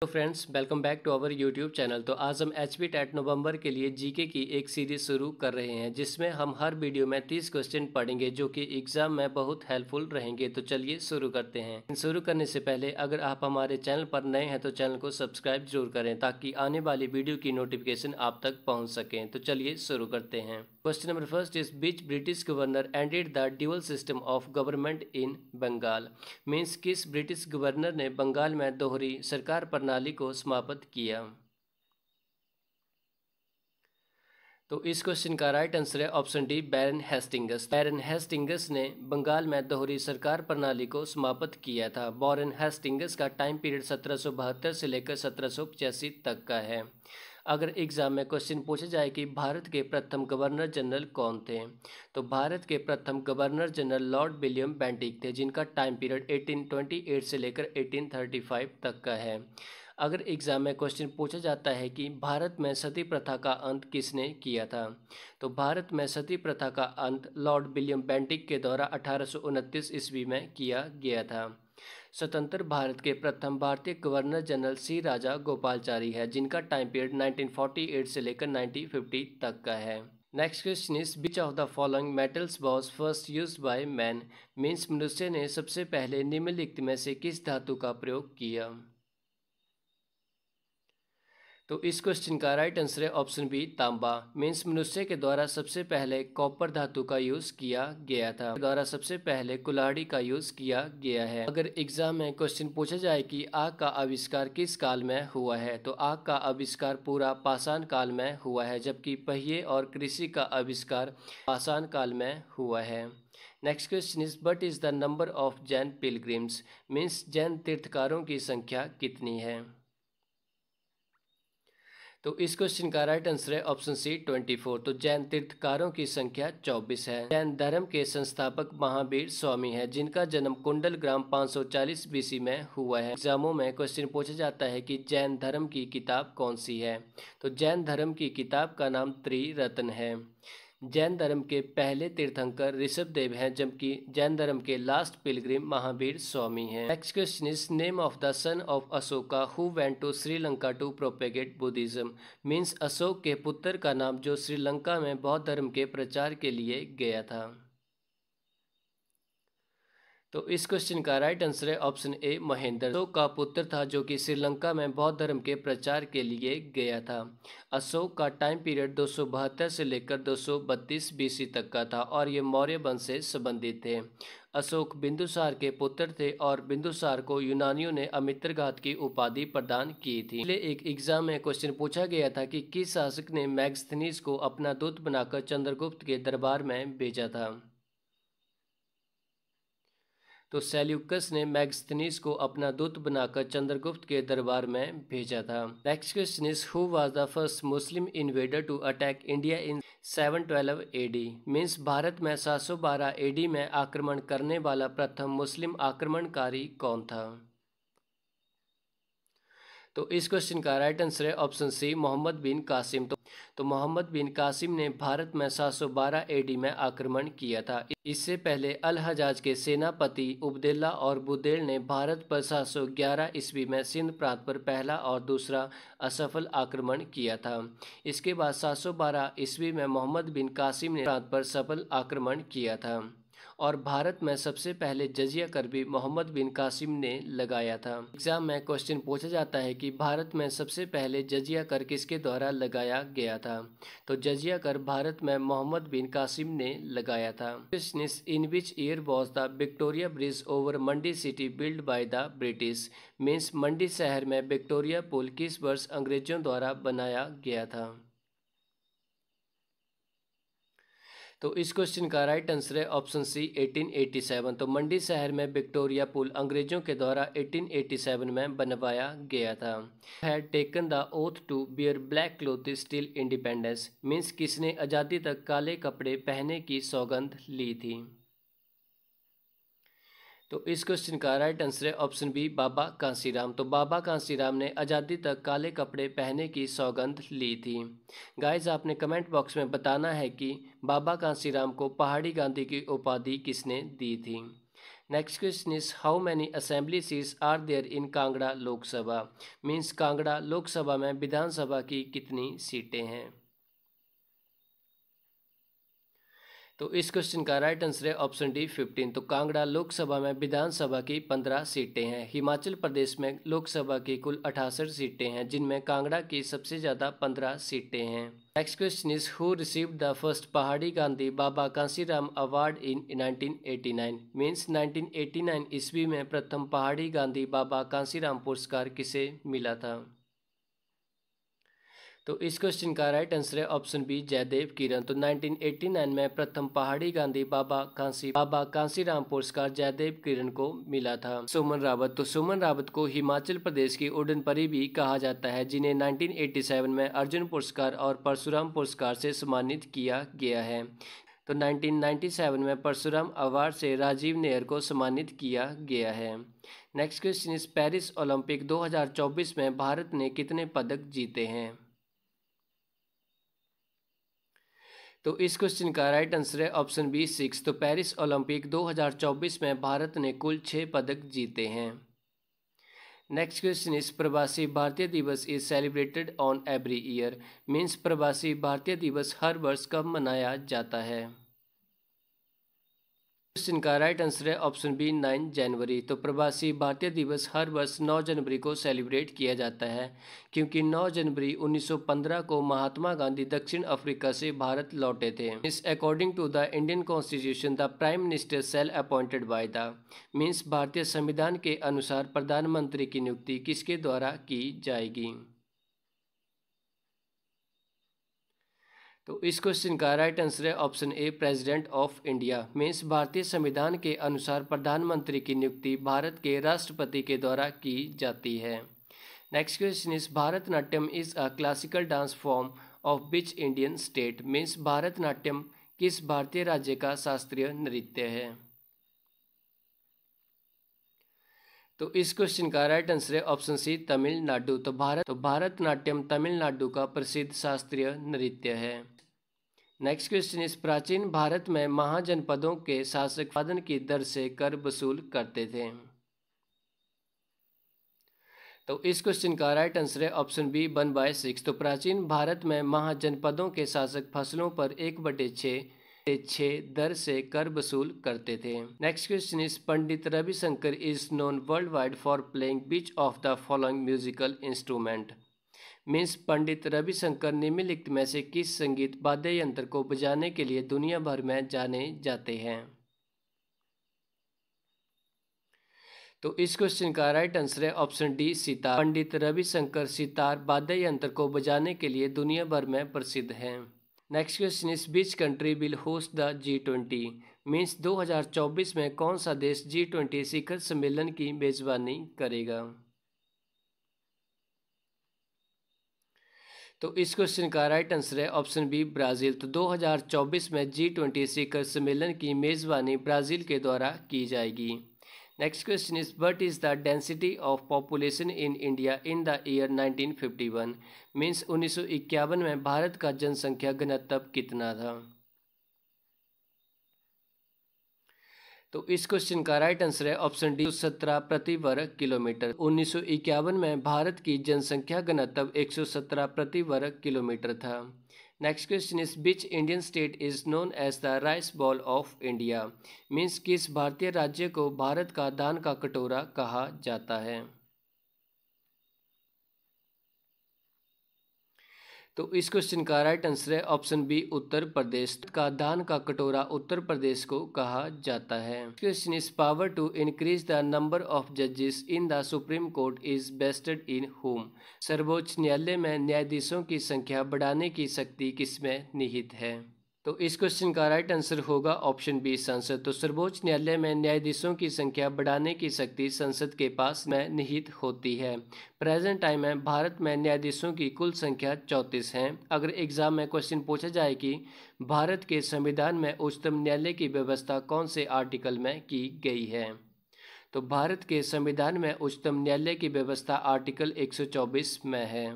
तो friends, welcome back to our YouTube channel. तो आज हम एचपी टेट नवंबर के लिए जीके की एक सीरीज शुरू कर रहे हैं, जिसमें हम हर वीडियो में 30 क्वेश्चन पढ़ेंगे जो कि एग्जाम में बहुत हेल्पफुल रहेंगे। तो चलिए शुरू करते हैं। शुरू करने से पहले अगर आप हमारे चैनल पर नए हैं तो चैनल को सब्सक्राइब जरूर करें, ताकि आने वाली वीडियो की नोटिफिकेशन आप तक पहुँच सकें। तो चलिए शुरू करते हैं। Question number first is which British governor ended the dual system of government in Bengal. Means किस ब्रिटिश गवर्नर ने बंगाल में दोहरी सरकार प्रणाली को समाप्त किया। तो इस क्वेश्चन का राइट आंसर है ऑप्शन डी, बैरन हेस्टिंगस। बैरन हेस्टिंगस ने बंगाल में दोहरी सरकार प्रणाली को समाप्त किया था। बैरन हेस्टिंगस का टाइम पीरियड 1772 से लेकर 1785 तक का है। अगर एग्जाम में क्वेश्चन पूछा जाए कि भारत के प्रथम गवर्नर जनरल कौन थे, तो भारत के प्रथम governor general Lord William Bentinck थे, जिनका टाइम पीरियड 1828 से लेकर 1835 तक का है। अगर एग्जाम में क्वेश्चन पूछा जाता है कि भारत में सती प्रथा का अंत किसने किया था, तो भारत में सती प्रथा का अंत लॉर्ड विलियम बेंटिक के द्वारा 1829 ईस्वी में किया गया था। स्वतंत्र भारत के प्रथम भारतीय गवर्नर जनरल सी राजा गोपालचारी है, जिनका टाइम पीरियड 1948 से लेकर 1950 तक का है। Next question is which of the following metals was first used by man. Means मनुष्य ने सबसे पहले निम्नलिखित में से किस धातु का प्रयोग किया। तो इस क्वेश्चन का राइट आंसर है ऑप्शन बी, तांबा। मीन्स मनुष्य के द्वारा सबसे पहले कॉपर धातु का यूज किया गया था। द्वारा सबसे पहले कुल्हाड़ी का यूज किया गया है। अगर एग्जाम में क्वेश्चन पूछा जाए कि आग का आविष्कार किस काल में हुआ है, तो आग का आविष्कार पूरा पाषाण काल में हुआ है, जबकि पहिए और कृषि का आविष्कार पाषाण काल में हुआ है। Next question is what is the number of Jain pilgrims. Means Jain तीर्थकारों की संख्या कितनी है। तो इस क्वेश्चन का राइट आंसर है ऑप्शन सी, 24। तो जैन तीर्थकारों की संख्या 24 है। जैन धर्म के संस्थापक महावीर स्वामी है, जिनका जन्म कुंडल ग्राम 540 बीसी में हुआ है। एग्जामों में क्वेश्चन पूछा जाता है कि जैन धर्म की किताब कौन सी है, तो जैन धर्म की किताब का नाम त्रिरत्न है। जैन धर्म के पहले तीर्थंकर ऋषभ देव हैं, जबकि जैन धर्म के लास्ट पिलग्रिम महावीर स्वामी हैं। Next question is name of the son of Ashoka who went to Sri Lanka to propagate Buddhism. Means Ashok के पुत्र का नाम जो श्रीलंका में बौद्ध धर्म के प्रचार के लिए गया था। तो इस क्वेश्चन का राइट आंसर है ऑप्शन ए, महेंद्र। अशोक का पुत्र था जो कि श्रीलंका में बौद्ध धर्म के प्रचार के लिए गया था। अशोक का टाइम पीरियड 272 से लेकर 232 बीसी तक का था और ये मौर्य वंश से संबंधित थे। अशोक बिंदुसार के पुत्र थे और बिंदुसार को यूनानियों ने अमित्रघात की उपाधि प्रदान की थी। पहले एक एग्जाम में क्वेश्चन पूछा गया था कि किस शासक ने मैगस्थनीज को अपना दूत बनाकर चंद्रगुप्त के दरबार में भेजा था। तो सेल्यूकस ने मैगस्थनीज को अपना दूत बनाकर चंद्रगुप्त के दरबार में भेजा था। Next question is who was the first Muslim invader to attack India in 712 AD. Means Bharat में 712 एडी में आक्रमण करने वाला प्रथम मुस्लिम आक्रमणकारी कौन था। तो इस क्वेश्चन का राइट आंसर है ऑप्शन सी, मोहम्मद बिन कासिम। तो मोहम्मद बिन कासिम ने भारत में 712 एडी में आक्रमण किया था। इससे पहले अल हजाज के सेनापति उबैदुल्लाह और बुदेल ने भारत पर 711 ईस्वी में सिंध प्रांत पर पहला और दूसरा असफल आक्रमण किया था। इसके बाद 712 ईस्वी में मोहम्मद बिन कासिम ने प्रांत पर सफल आक्रमण किया था और भारत में सबसे पहले जजिया कर भी मोहम्मद बिन कासिम ने लगाया था। एग्जाम में क्वेश्चन पूछा जाता है कि भारत में सबसे पहले जजिया कर किसके द्वारा लगाया गया था, तो जजिया कर भारत में मोहम्मद बिन कासिम ने लगाया था। In which year was the Victoria bridge over Mandi city build by the British. Means Mandi शहर में विक्टोरिया पुल किस वर्ष अंग्रेजों द्वारा बनाया गया था। तो इस क्वेश्चन का राइट आंसर है ऑप्शन सी, 1887। तो मंडी शहर में विक्टोरिया पुल अंग्रेजों के द्वारा 1887 में बनवाया गया था। Had taken the oath to bear black cloth still independence. Means किसने आज़ादी तक काले कपड़े पहनने की सौगंध ली थी। तो इस क्वेश्चन का राइट आंसर है ऑप्शन बी, बाबा कांसीराम। तो बाबा कांसीराम ने आज़ादी तक काले कपड़े पहनने की सौगंध ली थी। गाइज, आपने कमेंट बॉक्स में बताना है कि बाबा कांसीराम को पहाड़ी गांधी की उपाधि किसने दी थी। Next question is how many assembly seats are there in Kangra Lok Sabha. Means Kangra Lok Sabha में विधानसभा की कितनी सीटें हैं। तो इस क्वेश्चन का राइट आंसर है ऑप्शन डी 15। तो कांगड़ा लोकसभा में विधानसभा की 15 सीटें हैं। हिमाचल प्रदेश में लोकसभा की कुल 68 सीटें हैं, जिनमें कांगड़ा की सबसे ज़्यादा 15 सीटें हैं। Next question is who received the first पहाड़ी गांधी बाबा कांसीराम अवार्ड इन 1989। मीन्स 1989 ईस्वी में प्रथम पहाड़ी गांधी बाबा कांसीराम पुरस्कार किसे मिला था। तो इस क्वेश्चन का राइट आंसर है ऑप्शन बी जयदेव किरण। तो 1989 में प्रथम पहाड़ी गांधी बाबा कांसीराम पुरस्कार जयदेव किरण को मिला था। सुमन रावत। तो सुमन रावत को हिमाचल प्रदेश की उड़न परी भी कहा जाता है, जिन्हें 1987 में अर्जुन पुरस्कार और परशुराम पुरस्कार से सम्मानित किया गया है। तो 1997 में परशुराम अवार्ड से राजीव नेहर को सम्मानित किया गया है। Next question is Paris Olympic 2024 में भारत ने कितने पदक जीते हैं। तो इस क्वेश्चन का राइट आंसर है ऑप्शन बी 6। तो पेरिस ओलंपिक 2024 में भारत ने कुल 6 पदक जीते हैं। नेक्स्ट क्वेश्चन इज प्रवासी भारतीय दिवस is celebrated on every year. Means प्रवासी भारतीय दिवस हर वर्ष कब मनाया जाता है। क्वेश्चन का राइट आंसर है ऑप्शन बी 9 जनवरी। तो प्रवासी भारतीय दिवस हर वर्ष 9 जनवरी को सेलिब्रेट किया जाता है, क्योंकि 9 जनवरी 1915 को महात्मा गांधी दक्षिण अफ्रीका से भारत लौटे थे। इस according to the Indian constitution the prime minister shall appointed by the. Means भारतीय संविधान के अनुसार प्रधानमंत्री की नियुक्ति किसके द्वारा की जाएगी। तो इस क्वेश्चन का राइट आंसर है option A president of India. Means भारतीय संविधान के अनुसार प्रधानमंत्री की नियुक्ति भारत के राष्ट्रपति के द्वारा की जाती है। Next question is Bharatanatyam is a classical dance form of which Indian state. Means Bharatanatyam किस भारतीय राज्य का शास्त्रीय नृत्य है। तो इस क्वेश्चन का राइट आंसर है ऑप्शन सी तमिलनाडु। तो भारतनाट्यम तमिलनाडु का प्रसिद्ध शास्त्रीय नृत्य है। नेक्स्ट क्वेश्चन इस प्राचीन भारत में महाजनपदों के शासक उत्पादन की दर से कर वसूल करते थे। तो इस क्वेश्चन का राइट आंसर है ऑप्शन बी 1/6। तो प्राचीन भारत में महाजनपदों के शासक फसलों पर 1/6 दर से कर वसूल करते थे। Next question is Pandit Ravi Shankar is known world wide for playing which of the following musical instrument. Means Pandit Ravi Shankar निम्नलिखित में से किस संगीत वाद्य यंत्र को बजाने के लिए दुनिया भर में जाने जाते हैं। तो इस क्वेश्चन का राइट आंसर है ऑप्शन डी सितार। पंडित रविशंकर सितार वाद्य यंत्र को बजाने के लिए दुनिया भर में प्रसिद्ध हैं। Next question is which country will host the G20। Means 2024 में कौन सा देश G20 शिखर सम्मेलन की मेजबानी करेगा। तो इस क्वेश्चन का राइट आंसर है ऑप्शन बी ब्राज़ील। तो 2024 में G20 शिखर सम्मेलन की मेज़बानी ब्राज़ील के द्वारा की जाएगी। Next question is what is the density of population in India in the year 1951। Means 1951 में भारत का जनसंख्या घनत्व कितना था। तो इस क्वेश्चन का राइट आंसर है ऑप्शन डी 117 प्रति वर्ग किलोमीटर। 1951 में भारत की जनसंख्या घनत्व 117 प्रति वर्ग किलोमीटर था। Next question is which Indian state is known as the rice bowl of India. Means किस भारतीय राज्य को भारत का दान का कटोरा कहा जाता है। तो इस क्वेश्चन का राइट आंसर है ऑप्शन बी उत्तर प्रदेश का दान का कटोरा उत्तर प्रदेश को कहा जाता है। Question is power to increase the number of जजेस in the supreme court is vested in whom. सर्वोच्च न्यायालय में न्यायाधीशों की संख्या बढ़ाने की शक्ति किसमें निहित है। तो इस क्वेश्चन का राइट आंसर होगा ऑप्शन बी संसद। तो सर्वोच्च न्यायालय में न्यायाधीशों की संख्या बढ़ाने की शक्ति संसद के पास में निहित होती है। प्रेजेंट टाइम में भारत में न्यायाधीशों की कुल संख्या 34 है। अगर एग्जाम में क्वेश्चन पूछा जाए कि भारत के संविधान में उच्चतम न्यायालय की व्यवस्था कौन से आर्टिकल में की गई है, तो भारत के संविधान में उच्चतम न्यायालय की व्यवस्था आर्टिकल 124 में है।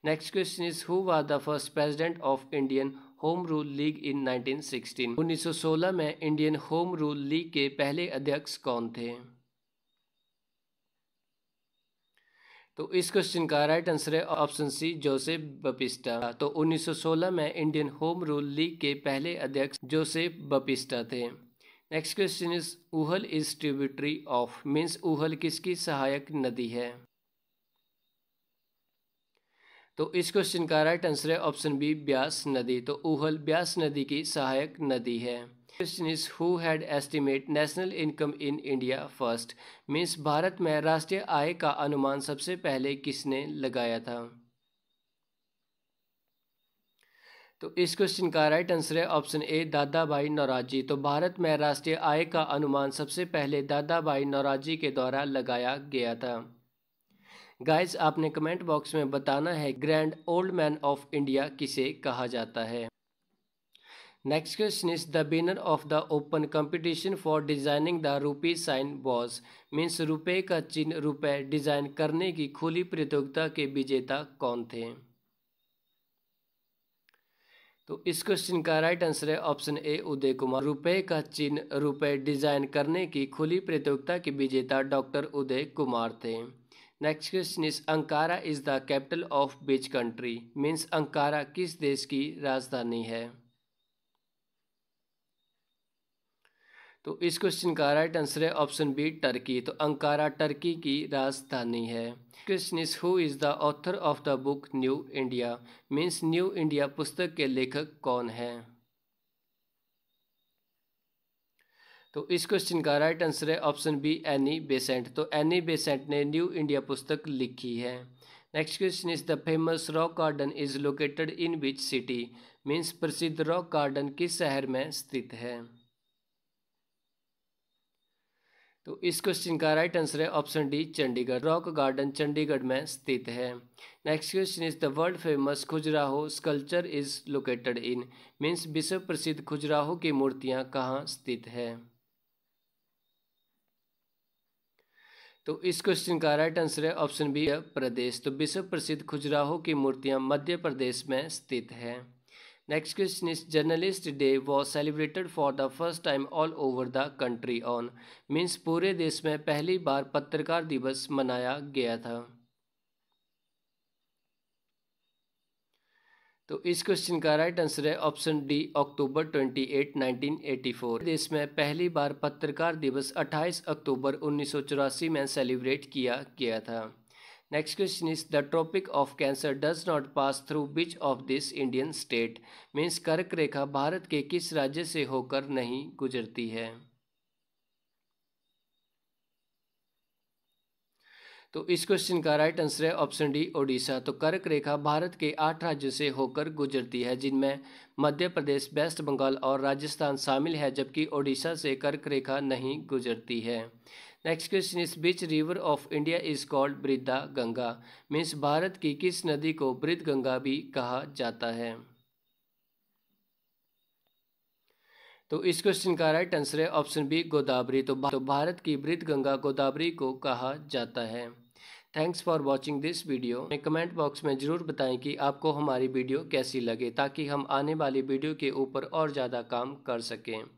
Next question is who was the first president of Indian home rule league in 1916? 1916 में इंडियन होम रूल लीग के पहले अध्यक्ष कौन थे? तो इस क्वेश्चन का राइट आंसर है ऑप्शन सी, जोसेफ बपिस्टा। तो 1916 में इंडियन होम रूल लीग के पहले अध्यक्ष जोसेफ बपिस्टा थे। Next question is Uhl is tributary of, means Uhl किसकी सहायक नदी है? तो इस क्वेश्चन का राइट आंसर है ऑप्शन बी, ब्यास नदी। तो ऊहल ब्यास नदी की सहायक नदी है। Question is who had estimate national income in India first, means Bharat में राष्ट्रीय आय का अनुमान सबसे पहले किसने लगाया था? तो इस क्वेश्चन का राइट आंसर है ऑप्शन ए, दादा भाई नौरोजी। तो भारत में राष्ट्रीय आय का अनुमान सबसे पहले दादा भाई नौरोजी के द्वारा लगाया गया था। गाइस, आपने कमेंट बॉक्स में बताना है grand old man of India किसे कहा जाता है। Next question is the winner of the open competition for designing the rupee sign was, means रुपए का चिन्ह रुपए डिजाइन करने की खुली प्रतियोगिता के विजेता कौन थे? तो इस क्वेश्चन का राइट आंसर है ऑप्शन ए, उदय कुमार। रुपए का चिन्ह रुपए डिजाइन करने की खुली प्रतियोगिता के विजेता डॉक्टर उदय कुमार थे। Next question is Ankara is the capital of which country, means Ankara किस देश की राजधानी है? तो इस क्वेश्चन का राइट आंसर है ऑप्शन बी, टर्की। तो अंकारा टर्की की राजधानी है। Question is who is the author of the book new India, means new India पुस्तक के लेखक कौन है? तो इस क्वेश्चन का राइट आंसर है ऑप्शन बी, एनी बेसेंट। तो एनी बेसेंट ने न्यू इंडिया पुस्तक लिखी है। Next question is the famous rock garden is located in which city, means प्रसिद्ध रॉक गार्डन किस शहर में स्थित है? तो इस क्वेश्चन का राइट आंसर है option D, Chandigarh. Rock garden Chandigarh में स्थित है। Next question is the world famous Khajuraho sculpture is located in, means विश्व प्रसिद्ध खजुराहो की मूर्तियां कहाँ स्थित है? तो इस क्वेश्चन का राइट आंसर है ऑप्शन बी, प्रदेश। तो विश्व प्रसिद्ध खजुराहो की मूर्तियां मध्य प्रदेश में स्थित है। Next question is journalist day was celebrated for the first time all over the country on, means पूरे देश में पहली बार पत्रकार दिवस मनाया गया था। तो इस क्वेश्चन का राइट आंसर है ऑप्शन डी, अक्टूबर 28, 1984। देश में पहली बार पत्रकार दिवस 28 अक्टूबर 1984 में सेलिब्रेट किया गया था। Next question is the tropic of cancer does not pass through which of this Indian state, means कर्क रेखा भारत के किस राज्य से होकर नहीं गुजरती है? तो इस क्वेश्चन का राइट आंसर है ऑप्शन डी, ओडिशा। तो कर्क रेखा भारत के 8 राज्यों से होकर गुजरती है, जिनमें मध्य प्रदेश, वेस्ट बंगाल और राजस्थान शामिल है, जबकि ओडिशा से कर्क रेखा नहीं गुजरती है। Next question is which river of India is called Brihada Ganga, means Bharat की किस नदी को बृहद गंगा भी कहा जाता है? तो इस क्वेश्चन का राइट आंसर है ऑप्शन बी, गोदावरी। तो भारत की बृहद गंगा गोदावरी को कहा जाता है। Thanks for watching this video. Comment box में ज़रूर बताएं कि आपको हमारी वीडियो कैसी लगे, ताकि हम आने वाली वीडियो के ऊपर और ज़्यादा काम कर सकें।